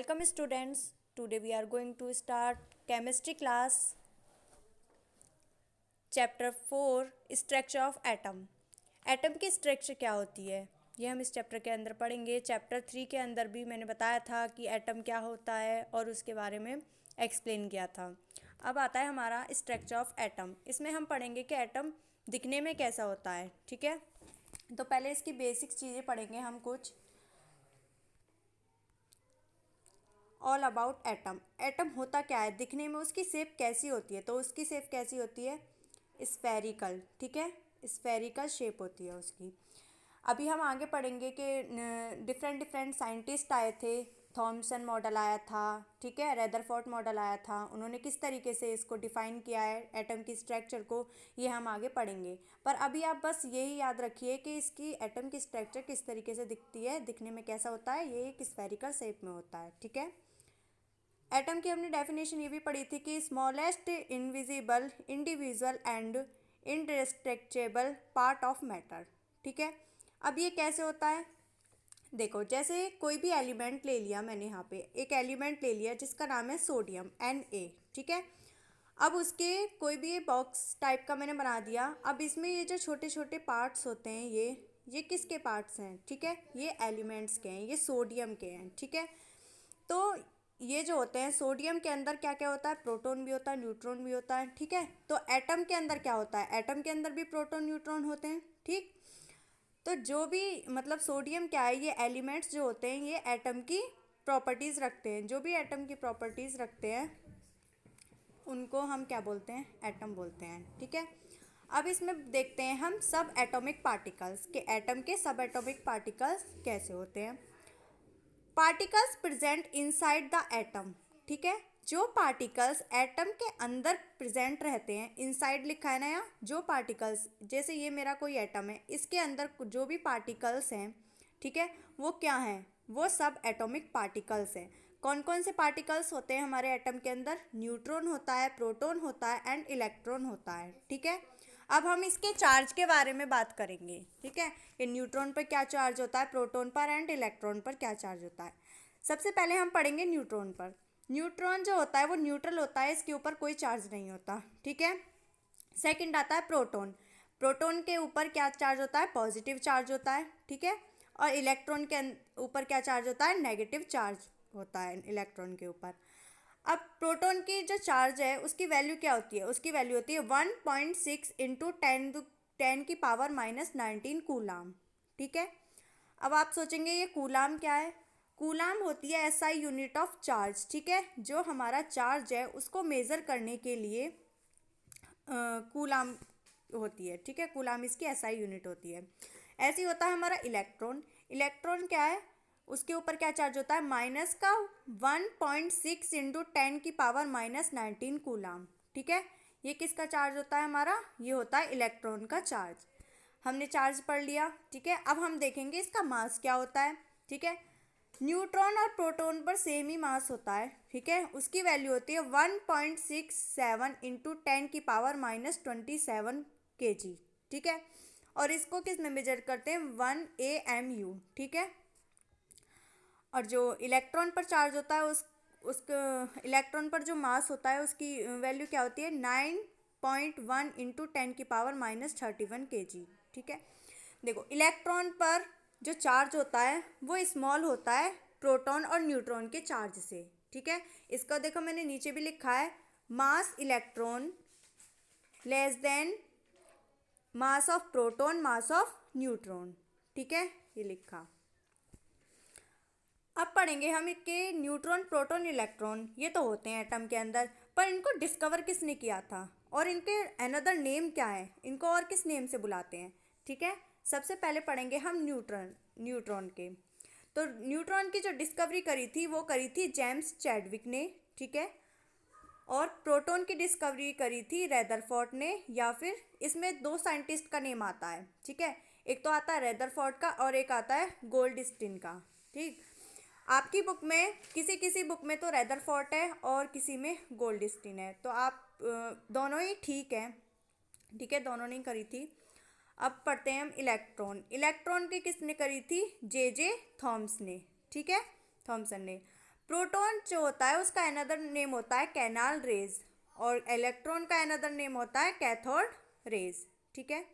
Welcome students. Today we are going to start chemistry class chapter 4 structure of atom. Atom की structure क्या होती है ये हम इस चैप्टर के अंदर पढ़ेंगे। चैप्टर 3 के अंदर भी मैंने बताया था कि एटम क्या होता है और उसके बारे में एक्सप्लेन किया था। अब आता है हमारा स्ट्रक्चर ऑफ एटम। इसमें हम पढ़ेंगे कि एटम दिखने में कैसा होता है। ठीक है, तो पहले इसकी बेसिक चीज़ें पढ़ेंगे हम कुछ। All about atom. एटम होता क्या है, दिखने में उसकी शेप कैसी होती है, तो उसकी शेप कैसी होती है, स्फेरिकल। ठीक है, स्फेरिकल शेप होती है उसकी। अभी हम आगे पढ़ेंगे कि डिफरेंट डिफरेंट साइंटिस्ट आए थे। थॉमसन मॉडल आया था, ठीक है, रेदरफोर्ड मॉडल आया था। उन्होंने किस तरीके से इसको डिफ़ाइन किया है एटम की स्ट्रक्चर को, ये हम आगे पढ़ेंगे। पर अभी आप बस यही याद रखिए कि इसकी एटम की स्ट्रक्चर किस तरीके से दिखती है, दिखने में कैसा होता है, ये एक स्फेरिकल शेप में होता है। ठीक है, एटम की हमने डेफिनेशन ये भी पढ़ी थी कि smallest invisible individual and indestructible part of matter. ठीक है, अब ये कैसे होता है, देखो जैसे कोई भी एलिमेंट ले लिया, मैंने यहाँ पे एक एलिमेंट ले लिया जिसका नाम है सोडियम Na। ठीक है, अब उसके कोई भी बॉक्स टाइप का मैंने बना दिया। अब इसमें ये जो छोटे छोटे पार्ट्स होते हैं, ये किसके पार्ट्स हैं, ठीक है, ये एलिमेंट्स के हैं, ये सोडियम के हैं। ठीक है, तो ये जो होते हैं सोडियम के अंदर क्या क्या होता है, प्रोटॉन भी होता है, न्यूट्रॉन भी होता है। ठीक है, तो एटम के अंदर क्या होता है, एटम के अंदर भी प्रोटॉन न्यूट्रॉन होते हैं। ठीक, तो जो भी मतलब सोडियम क्या है, ये एलिमेंट्स जो होते हैं ये एटम की प्रॉपर्टीज़ रखते हैं। जो भी एटम की प्रॉपर्टीज़ रखते हैं उनको हम क्या बोलते हैं, एटम बोलते हैं। ठीक है, अब इसमें देखते हैं हम सब एटॉमिक पार्टिकल्स के, एटम के सब एटॉमिक पार्टिकल्स कैसे होते हैं। Particles present inside the atom. ठीक है, जो पार्टिकल्स एटम के अंदर प्रेजेंट रहते हैं, इनसाइड लिखा है ना यहाँ, जो पार्टिकल्स, जैसे ये मेरा कोई एटम है, इसके अंदर जो भी पार्टिकल्स हैं, ठीक है, वो क्या हैं, वो सब एटॉमिक पार्टिकल्स हैं। कौन कौन से पार्टिकल्स होते हैं हमारे एटम के अंदर, न्यूट्रॉन होता है, प्रोटॉन होता है एंड इलेक्ट्रॉन होता है। ठीक है, अब हम इसके चार्ज के बारे में बात करेंगे। ठीक है, कि न्यूट्रॉन पर क्या चार्ज होता है, प्रोटॉन पर एंड इलेक्ट्रॉन पर क्या चार्ज होता है। सबसे पहले हम पढ़ेंगे न्यूट्रॉन पर। न्यूट्रॉन जो होता है वो न्यूट्रल होता है, इसके ऊपर कोई चार्ज नहीं होता। ठीक है, सेकंड आता है प्रोटॉन। प्रोटॉन के ऊपर क्या चार्ज होता है, पॉजिटिव चार्ज होता है। ठीक है, और इलेक्ट्रॉन के ऊपर क्या चार्ज होता है, नेगेटिव चार्ज होता है इलेक्ट्रॉन के ऊपर। अब प्रोटॉन की जो चार्ज है उसकी वैल्यू क्या होती है, उसकी वैल्यू होती है 1.6 इंटू 10⁻⁻⁹ कूलाम। ठीक है, अब आप सोचेंगे ये कूलाम क्या है, कूलाम होती है एसआई यूनिट ऑफ चार्ज। ठीक है, जो हमारा चार्ज है उसको मेज़र करने के लिए कूलाम होती है। ठीक है, कूलाम इसकी एसआई यूनिट होती है। ऐसे ही होता है हमारा इलेक्ट्रॉन। इलेक्ट्रॉन क्या है, उसके ऊपर क्या चार्ज होता है, माइनस का 1.6 इंटू 10⁻⁻19 कूलाम। ठीक है, ये किसका चार्ज होता है हमारा, ये होता है इलेक्ट्रॉन का चार्ज। हमने चार्ज पढ़ लिया। ठीक है, अब हम देखेंगे इसका मास क्या होता है। ठीक है, न्यूट्रॉन और प्रोटॉन पर सेम ही मास होता है। ठीक है, उसकी वैल्यू होती है 1.67 इंटू 10⁻⁻27 kg। ठीक है, और इसको किस में मेजर करते हैं, 1 AMU। ठीक है, और जो इलेक्ट्रॉन पर चार्ज होता है उसका इलेक्ट्रॉन पर जो मास होता है उसकी वैल्यू क्या होती है, 9.1 इंटू 10⁻31 kg। ठीक है, देखो इलेक्ट्रॉन पर जो चार्ज होता है वो स्मॉल होता है प्रोटॉन और न्यूट्रॉन के चार्ज से। ठीक है, इसका देखो मैंने नीचे भी लिखा है, mass electron less than mass of proton mass of neutron. ठीक है, ये लिखा। अब पढ़ेंगे हम इसके न्यूट्रॉन प्रोटॉन इलेक्ट्रॉन, ये तो होते हैं एटम के अंदर, पर इनको डिस्कवर किसने किया था और इनके अनदर नेम क्या है, इनको और किस नेम से बुलाते हैं। ठीक है, सबसे पहले पढ़ेंगे हम न्यूट्रॉन के। तो न्यूट्रॉन की जो डिस्कवरी करी थी वो करी थी जेम्स चैडविक ने। ठीक है, और प्रोटॉन की डिस्कवरी करी थी रेदरफोर्ड ने, या फिर इसमें दो साइंटिस्ट का नेम आता है। ठीक है, एक तो आता है रेदरफोर्ड का और एक आता है गोल्डस्टीन का। ठीक, आपकी बुक में किसी किसी बुक में तो रेदरफोर्ड है और किसी में गोल्डस्टीन है, तो आप दोनों ही ठीक हैं। ठीक है, दोनों ने करी थी। अब पढ़ते हैं हम इलेक्ट्रॉन। इलेक्ट्रॉन की किसने करी थी, जे थॉम्स ने। ठीक है, थॉमसन ने। प्रोटॉन जो होता है उसका अनदर नेम होता है कैनाल रेज, और इलेक्ट्रॉन का अनदर नेम होता है कैथोड रेज। ठीक है,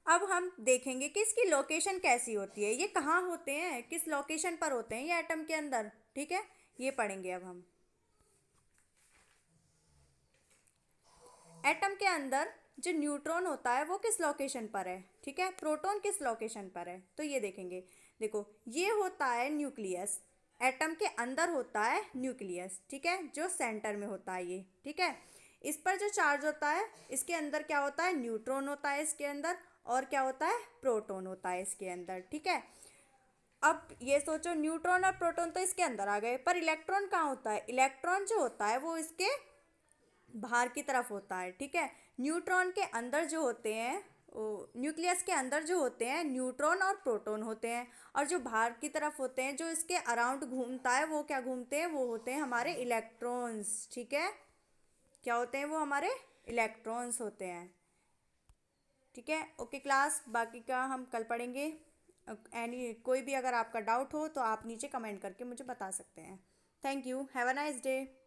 अब हम देखेंगे कि इसकी लोकेशन कैसी होती है, ये कहाँ होते हैं, किस लोकेशन पर होते हैं ये एटम के अंदर। ठीक है, ये पढ़ेंगे अब हम। एटम के अंदर जो न्यूट्रॉन होता है वो किस लोकेशन पर है, ठीक है, प्रोटॉन किस लोकेशन पर है, तो ये देखेंगे। देखो, ये होता है न्यूक्लियस, एटम के अंदर होता है न्यूक्लियस, ठीक है, जो सेंटर में होता है ये। ठीक है, इस पर जो चार्ज होता है, इसके अंदर क्या होता है, न्यूट्रॉन होता है इसके अंदर, और क्या होता है, प्रोटॉन होता है इसके अंदर। ठीक है, अब ये सोचो, न्यूट्रॉन और प्रोटॉन तो इसके अंदर आ गए, पर इलेक्ट्रॉन कहाँ होता है, इलेक्ट्रॉन जो होता है वो इसके बाहर की तरफ होता है। ठीक है, न्यूट्रॉन के अंदर जो होते हैं, न्यूक्लियस के अंदर जो होते हैं न्यूट्रॉन और प्रोटॉन होते हैं, और जो बाहर की तरफ होते हैं, जो इसके अराउंड घूमता है, वो क्या घूमते हैं, वो होते हैं हमारे इलेक्ट्रॉन्स। ठीक है, क्या होते हैं वो, हमारे इलेक्ट्रॉन्स होते हैं। ठीक है, ओके क्लास, बाकी का हम कल पढ़ेंगे। कोई भी अगर आपका डाउट हो तो आप नीचे कमेंट करके मुझे बता सकते हैं। Thank you, have a nice day.